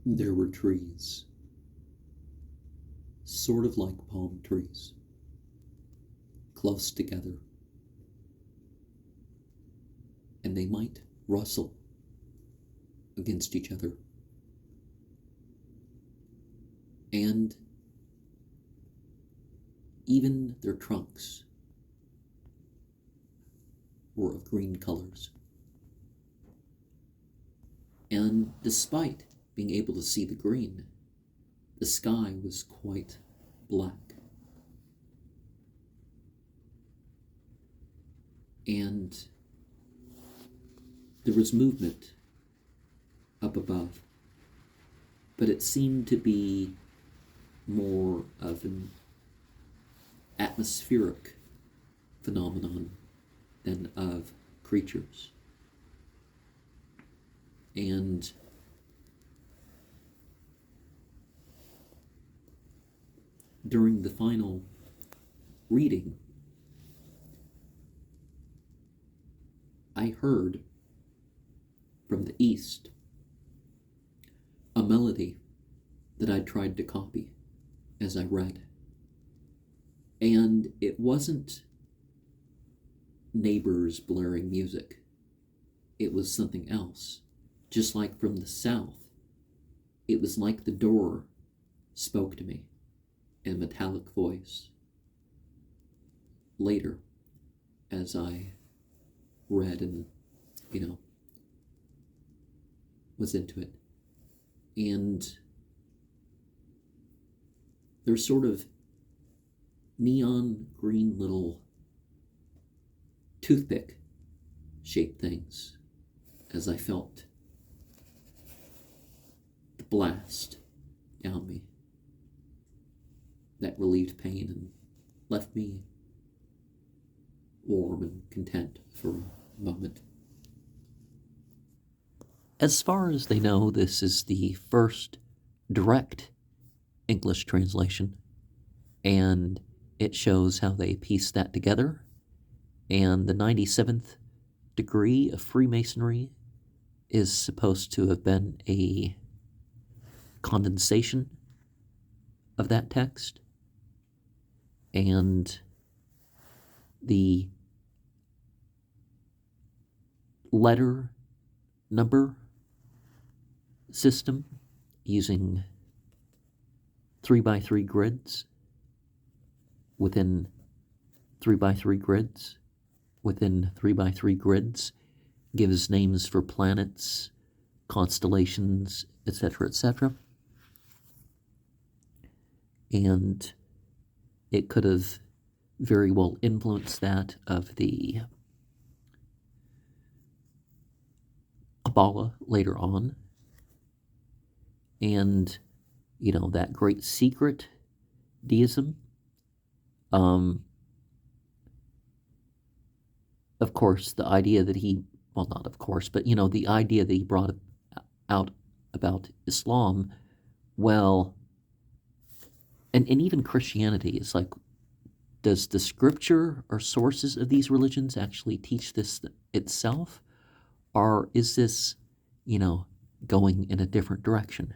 There were trees, sort of like palm trees, close together, and they might rustle against each other. And even their trunks were of green colors. And despite being able to see the green, the sky was quite black. And there was movement up above, but it seemed to be more of an atmospheric phenomenon than of creatures. And during the final reading, I heard from the east a melody that I tried to copy as I read. And it wasn't neighbors blaring music. It was something else. Just like from the south, it was like the door spoke to me in a metallic voice. Later, as I read and, was into it. And there's sort of neon green little toothpick shaped things as I felt the blast down me that relieved pain and left me warm and content for a moment. As far as they know, this is the first direct English translation, and it shows how they pieced that together. And the 97th degree of Freemasonry is supposed to have been a condensation of that text. And the letter number system using 3x3 grids within 3x3 grids within 3x3 grids gives names for planets, constellations, etc., etc. And it could have very well influenced that of the Kabbalah later on. And, that great secret deism. Of course, the idea that not of course, but, the idea that he brought out about Islam, well, and even Christianity is like, does the scripture or sources of these religions actually teach this itself? Or is this, going in a different direction?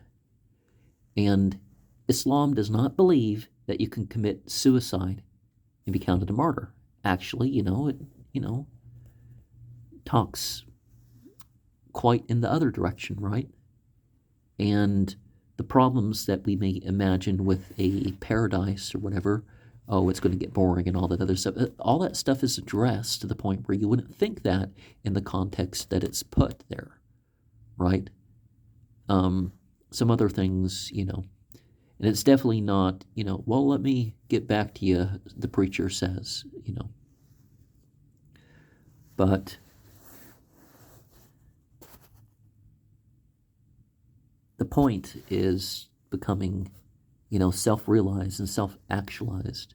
And Islam does not believe that you can commit suicide and be counted a martyr. Actually, it talks quite in the other direction, right? And the problems that we may imagine with a paradise or whatever, it's going to get boring and all that other stuff. All that stuff is addressed to the point where you wouldn't think that in the context that it's put there, right? Some other things, and it's definitely not, well, let me get back to you, the preacher says, But the point is becoming, self-realized and self-actualized.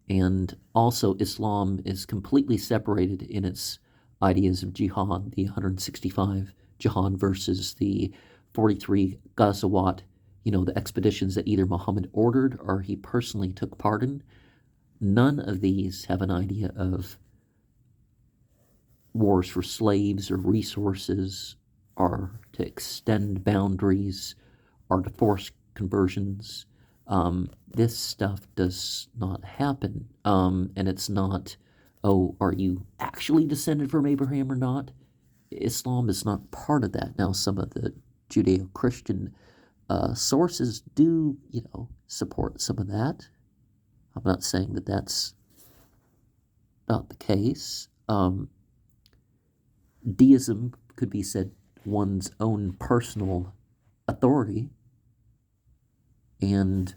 And also Islam is completely separated in its ideas of jihad, the 165 jihad versus the 43 Ghazawat, the expeditions that either Muhammad ordered or he personally took part in. None of these have an idea of wars for slaves or resources are to extend boundaries, are to force conversions. This stuff does not happen. And it's not, oh, are you actually descended from Abraham or not? Islam is not part of that. Now, some of the Judeo-Christian sources do, support some of that. I'm not saying that that's not the case. Deism could be said one's own personal authority. And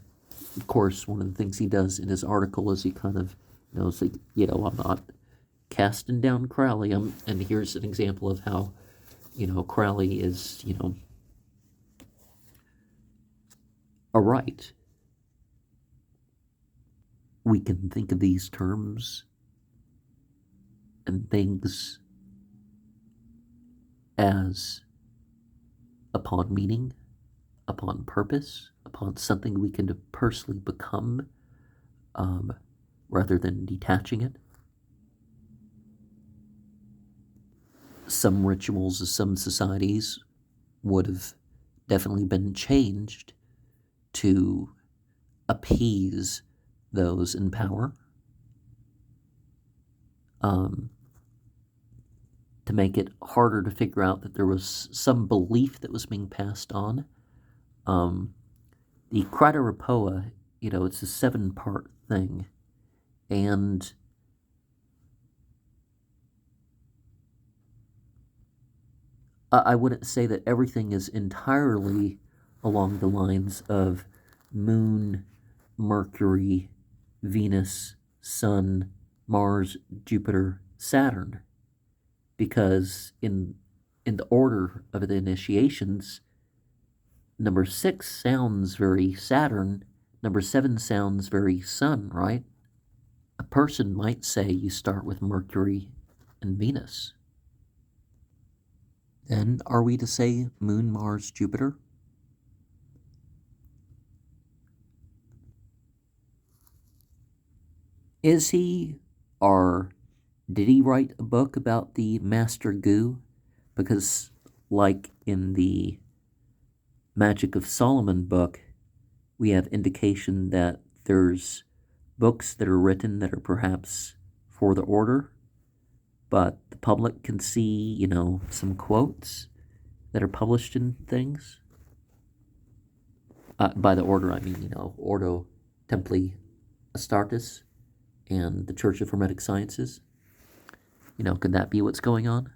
of course, one of the things he does in his article is he kind of, like, I'm not casting down Crowley. And here's an example of how, Crowley is, a right. We can think of these terms and things as upon meaning, upon purpose, upon something we can personally become, rather than detaching it. Some rituals of some societies would have definitely been changed to appease those in power, to make it harder to figure out that there was some belief that was being passed on. The Kratarapoa, it's a 7-part thing, and I wouldn't say that everything is entirely along the lines of Moon, Mercury, Venus, Sun, Mars, Jupiter, Saturn, because in the order of the initiations, number 6 sounds very Saturn, number 7 sounds very Sun, right? A person might say you start with Mercury and Venus. Then are we to say Moon, Mars, Jupiter? Is he, or did he write a book about the Master Gu? Because, like in the Magic of Solomon book, we have indication that there's books that are written that are perhaps for the order, but the public can see, some quotes that are published in things. By the order, I mean, Ordo, Templi, Astartes, and the Church of Hermetic Sciences. Could that be what's going on?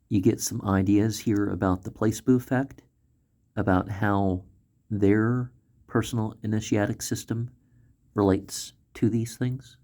You get some ideas here about the placebo effect, about how their personal initiatic system relates to these things.